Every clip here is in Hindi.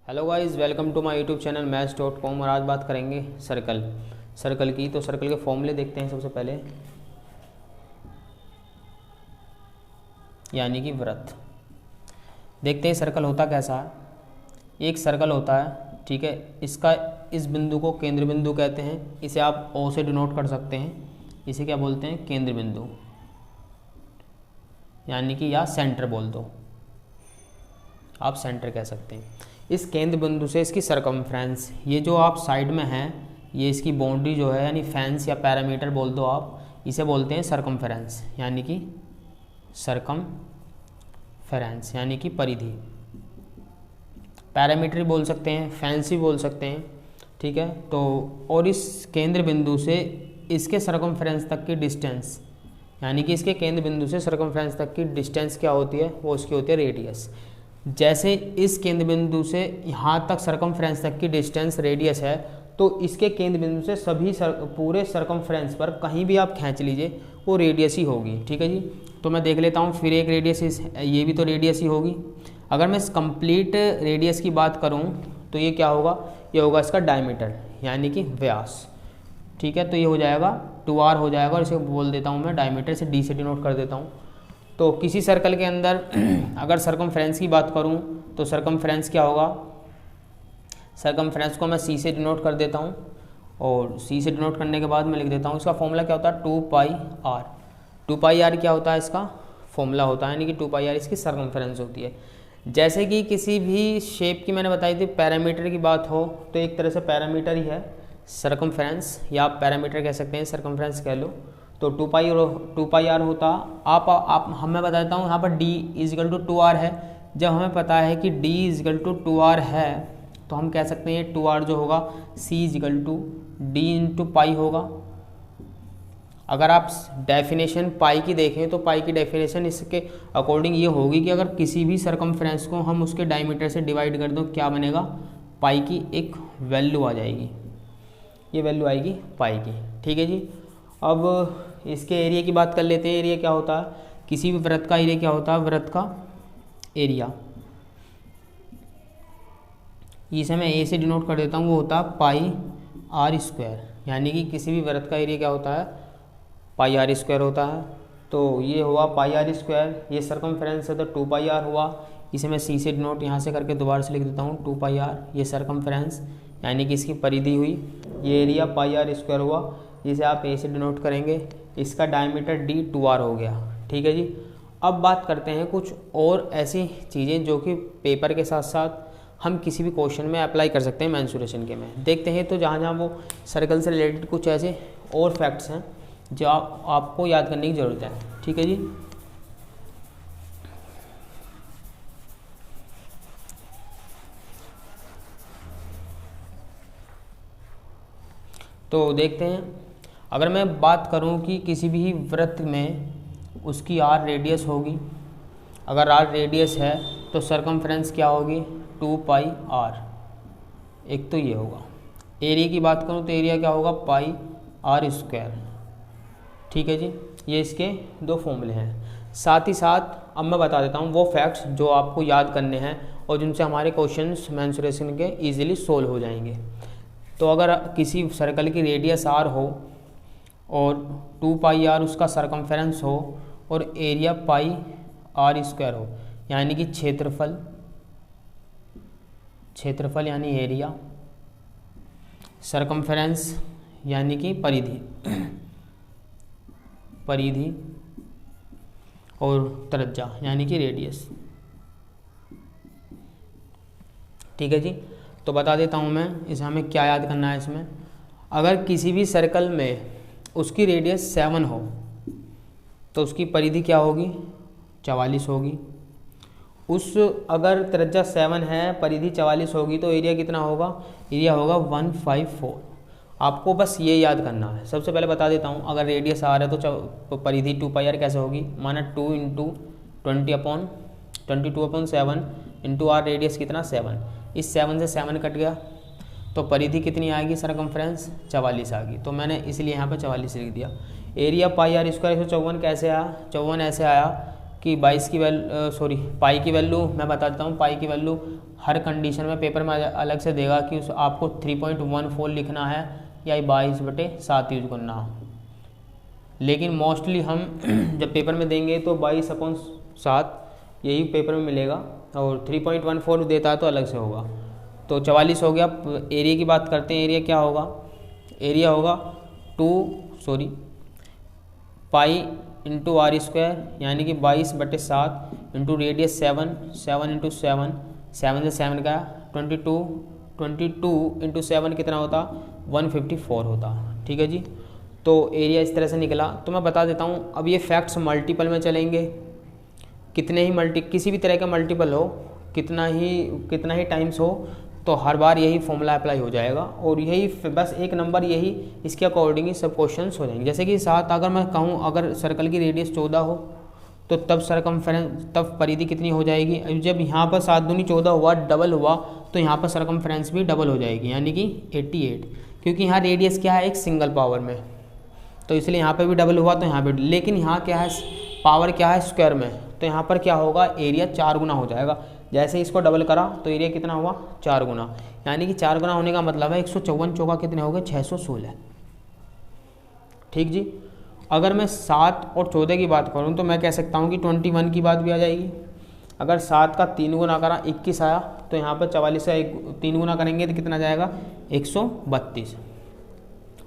Hello guys, welcome to my YouTube channel maths. और आज बात करेंगे सर्कल की। तो सर्कल के फॉर्मूले देखते हैं सबसे पहले, यानी कि वृत्त। देखते हैं सर्कल होता कैसा है। एक सर्कल होता है, ठीक है। इसका इस बिंदु को केंद्र बिंदु कहते हैं। इसे आप ओ से डिनोट कर सकते हैं। इसे क्या बोलते हैं? केंद्र बिंदु, यानी कि या सेंटर बोल दो, आप सेंटर कह सकते हैं। इस केंद्र बिंदु से इसकी सरकमफ्रेंस, ये जो आप साइड में है, ये इसकी बाउंड्री जो है, यानी फेंस या पैरामीटर बोल दो आप, इसे बोलते हैं सरकमफ्रेंस, यानी कि सरकमफ्रेंस यानी कि परिधि। पैरामीटर बोल सकते हैं, फेंस भी बोल सकते हैं, ठीक है। तो और इस केंद्र बिंदु से इसके सरकमफ्रेंस तक की डिस्टेंस, यानी कि इसके केंद्र बिंदु से सरकमफ्रेंस तक की डिस्टेंस क्या होती है? वो उसकी होती है रेडियस। जैसे इस केंद्र बिंदु से यहाँ तक सरकमफ्रेंस तक की डिस्टेंस रेडियस है, तो इसके केंद्र बिंदु से सभी पूरे सरकमफ्रेंस पर कहीं भी आप खींच लीजिए, वो रेडियस ही होगी, ठीक है जी। तो मैं देख लेता हूँ फिर एक रेडियस, ये भी तो रेडियस ही होगी। अगर मैं इस कंप्लीट रेडियस की बात करूँ तो ये क्या होगा? ये होगा इसका डायमीटर, यानी कि व्यास, ठीक है। तो ये हो जाएगा 2r हो जाएगा, और इसे बोल देता हूँ मैं डायमीटर, से d से डिनोट कर देता हूँ। तो किसी सर्कल के अंदर अगर सरकमफ्रेंस की बात करूं तो सरकमफ्रेंस क्या होगा? सरकमफ्रेंस को मैं c से डिनोट कर देता हूं, और c से डिनोट करने के बाद मैं लिख देता हूं, इसका फॉर्मूला क्या होता है? 2πr। 2πr क्या होता है? इसका फॉर्मूला होता है, यानी कि 2πr इसकी सरकमफ्रेंस होती है। जैसे कि किसी भी शेप की मैंने बताई थी, पैरामीटर की बात हो तो एक तरह से पैरामीटर ही है सरकमफ्रेंस, या आप पैरामीटर कह सकते हैं, सरकमफ्रेंस कह लो। तो 2πr होता, आप हमें बता देता हूँ, यहाँ पर d इजिकल टू 2r है। जब हमें पता है कि d इजिकल टू 2r है, तो हम कह सकते हैं 2r जो होगा c is equal to d into pi होगा। अगर आप डेफिनेशन पाई की देखें तो पाई की डेफिनेशन इसके अकॉर्डिंग ये होगी कि अगर किसी भी सरकमफ्रेंस को हम उसके डायमीटर से डिवाइड कर दो, क्या बनेगा? पाई की एक वैल्यू आ जाएगी, ये वैल्यू आएगी पाई की, ठीक है जी। अब इसके एरिया की बात कर लेते हैं। एरिया क्या होता है? किसी भी वृत्त का एरिया क्या होता है? वृत्त का एरिया, इसे मैं ए से डिनोट कर देता हूँ, वो होता है पाई आर स्क्वायर, यानी कि किसी भी वृत्त का एरिया क्या होता है? पाई आर स्क्वायर होता है। तो ये हुआ पाई आर स्क्वायर, ये सरकमफ्रेंस है तो 2πr हुआ। इसे मैं सी से डिनोट यहाँ से करके दोबारा से लिख देता हूँ 2πr, ये सरकमफ्रेंस यानी कि इसकी परिधि हुई। ये एरिया पाई आर स्क्वायर हुआ, जिसे आप ए से डिनोट करेंगे। इसका डायमीटर d 2r हो गया, ठीक है जी। अब बात करते हैं कुछ और ऐसी चीज़ें जो कि पेपर के साथ साथ हम किसी भी क्वेश्चन में अप्लाई कर सकते हैं मेंसुरेशन के में। देखते हैं तो जहाँ वो सर्कल से रिलेटेड कुछ ऐसे और फैक्ट्स हैं जो आपको याद करने की ज़रूरत है, ठीक है जी। तो देखते हैं, अगर मैं बात करूं कि किसी भी वृत्त में उसकी r रेडियस होगी, अगर r रेडियस है तो सरकमफ्रेंस क्या होगी? 2πr। एक तो ये होगा। एरिया की बात करूं तो एरिया क्या होगा? पाई आर स्क्वायर, ठीक है जी। ये इसके दो फॉर्मूले हैं। साथ ही साथ अब मैं बता देता हूं वो फैक्ट्स जो आपको याद करने हैं और जिनसे हमारे क्वेश्चंस मेंसुरेशन के ईजिली सोल्व हो जाएंगे। तो अगर किसी सर्कल की रेडियस r हो और 2πr उसका सरकमफ्रेंस हो और एरिया पाई आर स्क्वायर हो, यानी कि क्षेत्रफल यानी एरिया, सरकमफ्रेंस यानी कि परिधि और त्रिज्या यानी कि रेडियस, ठीक है जी। तो बता देता हूँ मैं इसे हमें क्या याद करना है इसमें। अगर किसी भी सर्कल में उसकी रेडियस 7 हो तो उसकी परिधि क्या होगी? 44 होगी। अगर त्रिज्या 7 है, परिधि 44 होगी, तो एरिया कितना होगा? एरिया होगा 154। आपको बस ये याद करना है। सबसे पहले बता देता हूँ, अगर रेडियस आ रहा है तो परिधि 2πr कैसे होगी? माना 2 इंटू 22/7 इंटू आर रेडियस कितना? 7। इस 7 से 7 कट गया तो परिधि कितनी आएगी? सरकमफ्रेंस 44 आ गई। तो मैंने इसलिए यहाँ पर 44 लिख दिया। एरिया पाई आर स्क्वायर 154 कैसे आया? 54 ऐसे आया कि 22 की वैल्यू पाई की वैल्यू मैं बता देता हूँ। पाई की वैल्यू हर कंडीशन में पेपर में अलग से देगा कि उस आपको 3.14 लिखना है या 22/7 यूज करना। लेकिन मोस्टली हम जब पेपर में देंगे तो 22/7 यही पेपर में मिलेगा, और 3.14 देता है तो अलग से होगा। तो 44 हो गया। एरिया की बात करते हैं। एरिया क्या होगा? एरिया होगा पाई इंटू आर स्क्वायर, यानी कि 22/7 इंटू रेडियस 7, 7 इंटू 7, 7 से 7 का 22 इंटू 7 कितना होता? 154 होता। ठीक है जी। तो एरिया इस तरह से निकला। तो मैं बता देता हूँ, अब ये फैक्ट्स मल्टीपल में चलेंगे। कितने ही किसी भी तरह का मल्टीपल हो, कितना ही टाइम्स हो, तो हर बार यही फॉर्मूला अप्लाई हो जाएगा, और यही बस एक नंबर यही इसके अकॉर्डिंग ही सब क्वेश्चंस हो जाएंगे। जैसे कि 7 अगर मैं कहूँ, अगर सर्कल की रेडियस 14 हो तो तब परिधि कितनी हो जाएगी? जब यहाँ पर 7 दूनी 14 हुआ, डबल हुआ, तो यहाँ पर सरकमफ्रेंस भी डबल हो जाएगी, यानी कि 88, क्योंकि यहाँ रेडियस क्या है? एक सिंगल पावर में, तो इसलिए यहाँ पे भी डबल हुआ, तो यहाँ पे। लेकिन यहाँ क्या है? पावर क्या है? स्क्वायर में, तो यहाँ पर क्या होगा? एरिया 4 गुना हो जाएगा। जैसे इसको डबल करा तो एरिया कितना हुआ? 4 गुना, यानी कि 4 गुना होने का मतलब है 154 चौका कितने हो गए? 616। ठीक जी। अगर मैं 7 और 14 की बात करूँ तो मैं कह सकता हूँ कि 21 की बात भी आ जाएगी। अगर 7 का 3 गुना करा 21 आया, तो यहाँ पर 44 से 3 गुना करेंगे तो कितना जाएगा? 132।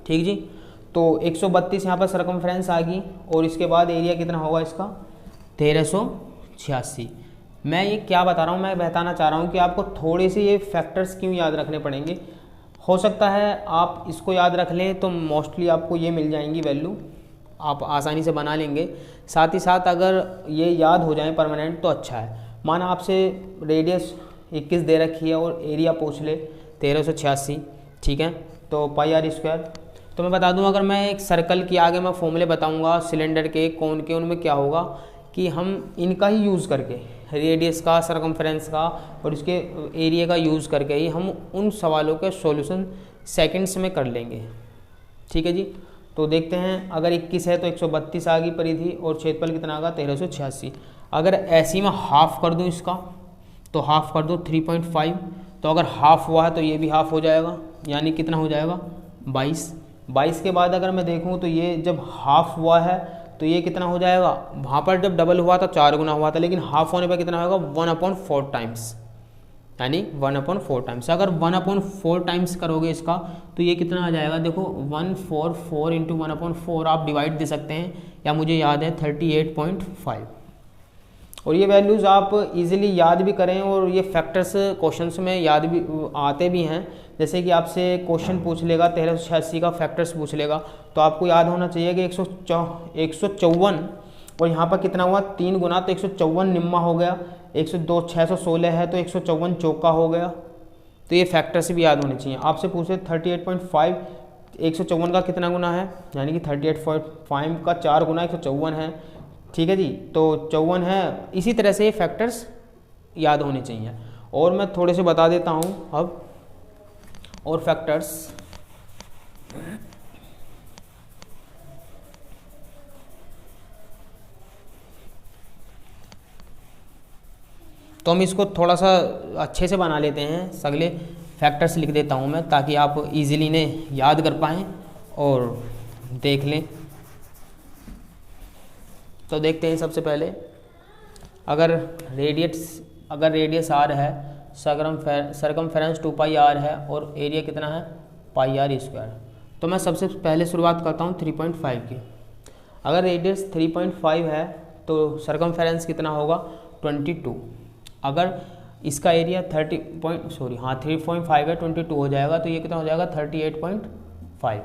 ठीक जी। तो 132 यहाँ पर सरकमफ्रेंस आ गई, और इसके बाद एरिया कितना होगा इसका? 1386। मैं ये क्या बता रहा हूँ? मैं बताना चाह रहा हूँ कि आपको थोड़े से ये फैक्टर्स क्यों याद रखने पड़ेंगे। हो सकता है आप इसको याद रख लें तो मोस्टली आपको ये मिल जाएंगी वैल्यू, आप आसानी से बना लेंगे। साथ ही साथ अगर ये याद हो जाए परमानेंट तो अच्छा है। माना आपसे रेडियस 21 दे रखी है और एरिया पूछ ले 1386, ठीक है, तो पाई आर स्क्वायर। तो मैं बता दूं, अगर मैं एक सर्कल की आगे मैं फॉर्मूले बताऊंगा, सिलेंडर के, कोन के, उनमें क्या होगा कि हम इनका ही यूज़ करके, रेडियस का, सरकमफ्रेंस का और इसके एरिया का यूज़ करके ही हम उन सवालों के सॉल्यूशन सेकंड्स में कर लेंगे। ठीक है जी। तो देखते हैं, अगर 21 है तो 132 आ गई परिधि, और क्षेत्रफल कितना आएगा? 1386। अगर ऐसी में हाफ कर दूं इसका, तो हाफ कर दो 3.5, तो अगर हाफ हुआ है तो ये भी हाफ हो जाएगा, यानी कितना हो जाएगा? 22। 22 के बाद अगर मैं देखूं तो ये जब हाफ हुआ है तो ये कितना हो जाएगा? वहाँ पर जब डबल हुआ था 4 गुना हुआ था, लेकिन हाफ होने पर कितना होगा? 1/4 टाइम्स, यानी 1/4 टाइम्स। अगर 1/4 टाइम्स करोगे इसका तो ये कितना आ जाएगा? देखो 144 इंटू 1/4 आप डिवाइड दे सकते हैं, या मुझे याद है 38.5। और ये वैल्यूज़ आप इजीली याद भी करें, और ये फैक्टर्स क्वेश्चंस में याद भी आते भी हैं। जैसे कि आपसे क्वेश्चन पूछ लेगा 1386 का फैक्टर्स पूछ लेगा, तो आपको याद होना चाहिए कि 154, और यहाँ पर कितना हुआ? 3 गुना, तो 154 निम्मा हो गया। 102 616 है तो 154 चौका हो गया। तो ये फैक्टर्स भी याद होने चाहिए। आपसे पूछे 38.5 154 का कितना गुना है, यानी कि 38.5 का 4 गुना 154 है। ठीक है जी, तो 54 है। इसी तरह से ये फैक्टर्स याद होने चाहिए। और मैं थोड़े से बता देता हूँ अब और फैक्टर्स। तो हम इसको थोड़ा सा अच्छे से बना लेते हैं। सगले फैक्टर्स लिख देता हूँ मैं, ताकि आप इजीली इन्हें याद कर पाएँ और देख लें। तो देखते हैं, सबसे पहले अगर रेडियस आर है, सरकमफेरेंस 2 पाई आर है, और एरिया कितना है? पाई आर स्क्वायर। तो मैं सबसे पहले शुरुआत करता हूँ 3.5 की। अगर रेडियस 3.5 है तो सरकमफेरेंस कितना होगा? 22। अगर इसका एरिया 3.5 है, 22 हो जाएगा, तो ये कितना हो जाएगा? 38.5।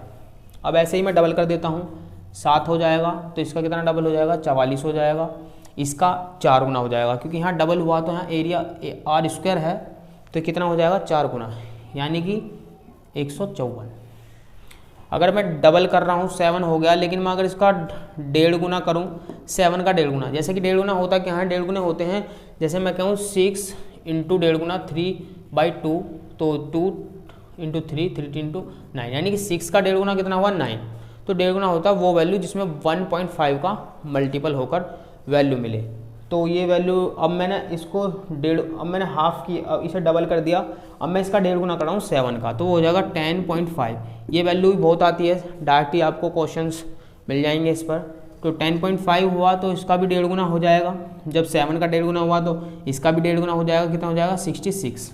अब ऐसे ही मैं डबल कर देता हूँ, 7 हो जाएगा, तो इसका कितना डबल हो जाएगा? 44 हो जाएगा। इसका 4 गुना हो जाएगा, क्योंकि यहाँ डबल हुआ तो यहाँ एरिया आर स्क्वायर है, तो कितना हो जाएगा? 4 गुना, यानी कि 154। अगर मैं डबल कर रहा हूँ 7 हो गया, लेकिन मैं अगर इसका 1.5 गुना करूँ, 7 का 1.5 गुना, जैसे कि 1.5 गुना होता क्या है? 1.5 गुने होते हैं, जैसे मैं कहूँ 6 इंटू 1.5 गुना 3/2, तो 2 इंटू 3 इंटू 9, यानी कि 6 का 1.5 गुना कितना हुआ? 9। तो 1.5 गुना होता है वो वैल्यू जिसमें 1.5 का मल्टीपल होकर वैल्यू मिले। तो तो ये वैल्यू अब मैंने इसको अब मैंने हाफ की, अब इसे डबल कर दिया, अब मैं इसका 1.5 गुना कर रहा हूँ 7 का, तो वो हो जाएगा 10.5। ये वैल्यू भी बहुत आती है, डायरेक्टली आपको क्वेश्चंस मिल जाएंगे इस पर। तो 10.5 हुआ तो इसका भी 1.5 गुना हो जाएगा, जब 7 का 1.5 गुना हुआ तो इसका भी 1.5 गुना हो जाएगा, कितना हो जाएगा 66।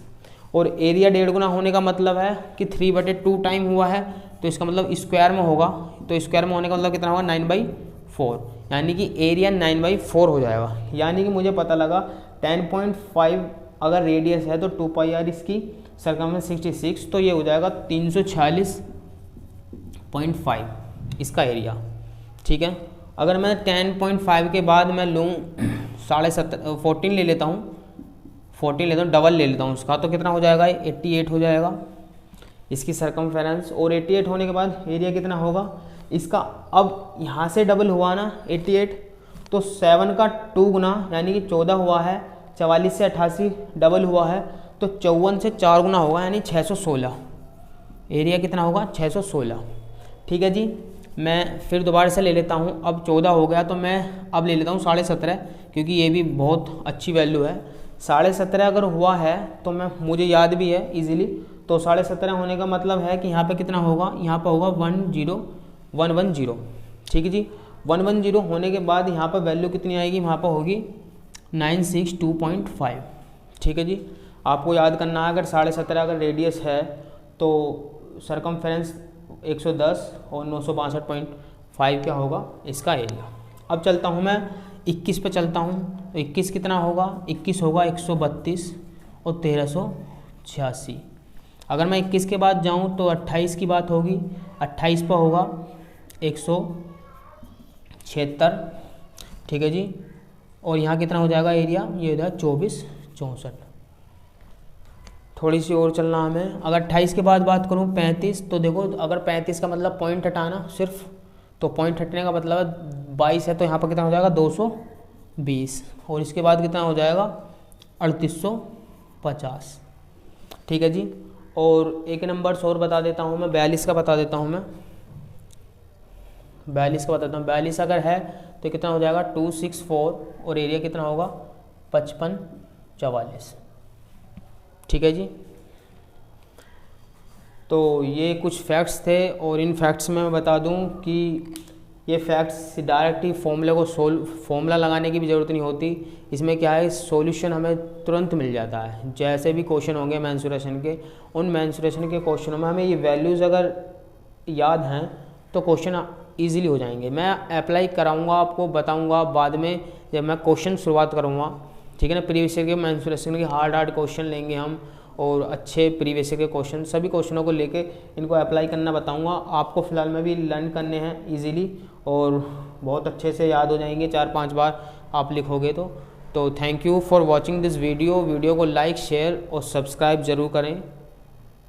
और एरिया 1.5 गुना होने का मतलब है कि 3/2 टाइम हुआ है, तो इसका मतलब स्क्वायर में होगा, तो स्क्वायर में होने का मतलब कितना होगा 9/4, यानी कि एरिया 9/4 हो जाएगा। यानी कि मुझे पता लगा 10.5 अगर रेडियस है तो 2πr इसकी सरकमफेरेंस 66, तो ये हो जाएगा 346.5 इसका एरिया। ठीक है, अगर मैं 10.5 के बाद मैं लूँ 14 ले लेता हूँ, 14 लेता हूँ, डबल ले लेता हूँ उसका, तो कितना हो जाएगा 88 हो जाएगा इसकी सरकमफेरेंस। और 88 होने के बाद एरिया कितना होगा इसका, अब यहाँ से डबल हुआ ना 88, तो 7 का 2 गुना यानी कि 14 हुआ है, 44 से 88 डबल हुआ है, तो 54 से 4 गुना होगा यानी 616। एरिया कितना होगा 616। ठीक है जी, मैं फिर दोबारा से ले लेता हूँ, अब 14 हो गया तो मैं अब ले लेता हूँ 17.5, क्योंकि ये भी बहुत अच्छी वैल्यू है। 17.5 अगर हुआ है तो मुझे याद भी है इजीली, तो 17.5 होने का मतलब है कि यहाँ पे कितना होगा, यहाँ पे होगा 10110। ठीक है जी, 110 होने के बाद यहाँ पर वैल्यू कितनी आएगी, वहाँ पर होगी 962.5। ठीक है जी, आपको याद करना है, अगर 17.5 अगर रेडियस है तो सरकमफेरेंस 110 और 962.5 क्या होगा इसका एरिया। अब चलता हूँ मैं 21 पे चलता हूँ, तो 21 कितना होगा, 21 होगा 132 और 1386। अगर मैं 21 के बाद जाऊँ तो 28 की बात होगी, 28 पर होगा 176। ठीक है जी, और यहाँ कितना हो जाएगा एरिया, ये हो जाएगा 2464। थोड़ी सी और चलना हमें। अगर 28 के बाद बात करूँ 35, तो देखो अगर 35 का मतलब पॉइंट हटाना सिर्फ, तो पॉइंट हटने का मतलब है 22 है, तो यहाँ पर कितना हो जाएगा 220, और इसके बाद कितना हो जाएगा 3850। ठीक है जी, और एक नंबर्स और बता देता हूँ मैं, 42 का बता देता हूँ मैं, 42 का बताता हूँ। 42 अगर है तो कितना हो जाएगा 264, और एरिया कितना होगा 5544। ठीक है जी, तो ये कुछ फैक्ट्स थे, और इन फैक्ट्स में मैं बता दूं कि ये फैक्ट्स डायरेक्ट ही फॉर्मूला लगाने की भी ज़रूरत नहीं होती। इसमें क्या है, सॉल्यूशन हमें तुरंत मिल जाता है। जैसे भी क्वेश्चन होंगे मेंसुरेशन के, उन मेंसुरेशन के क्वेश्चनों में हमें ये वैल्यूज़ अगर याद हैं तो क्वेश्चन ईजिली हो जाएंगे। मैं अप्लाई कराऊंगा, आपको बताऊंगा बाद में जब मैं क्वेश्चन शुरुआत करूँगा। ठीक है ना, प्रीवियस ईयर के मेंसुरेशन के हार्ड क्वेश्चन लेंगे हम, और अच्छे प्रीवियस ईयर के क्वेश्चन, सभी क्वेश्चनों को लेके इनको अप्लाई करना बताऊंगा आपको। फ़िलहाल में भी लर्न करने हैं इजीली, और बहुत अच्छे से याद हो जाएंगे 4-5 बार आप लिखोगे तो thank you for watching this video को लाइक, शेयर और सब्सक्राइब ज़रूर करें।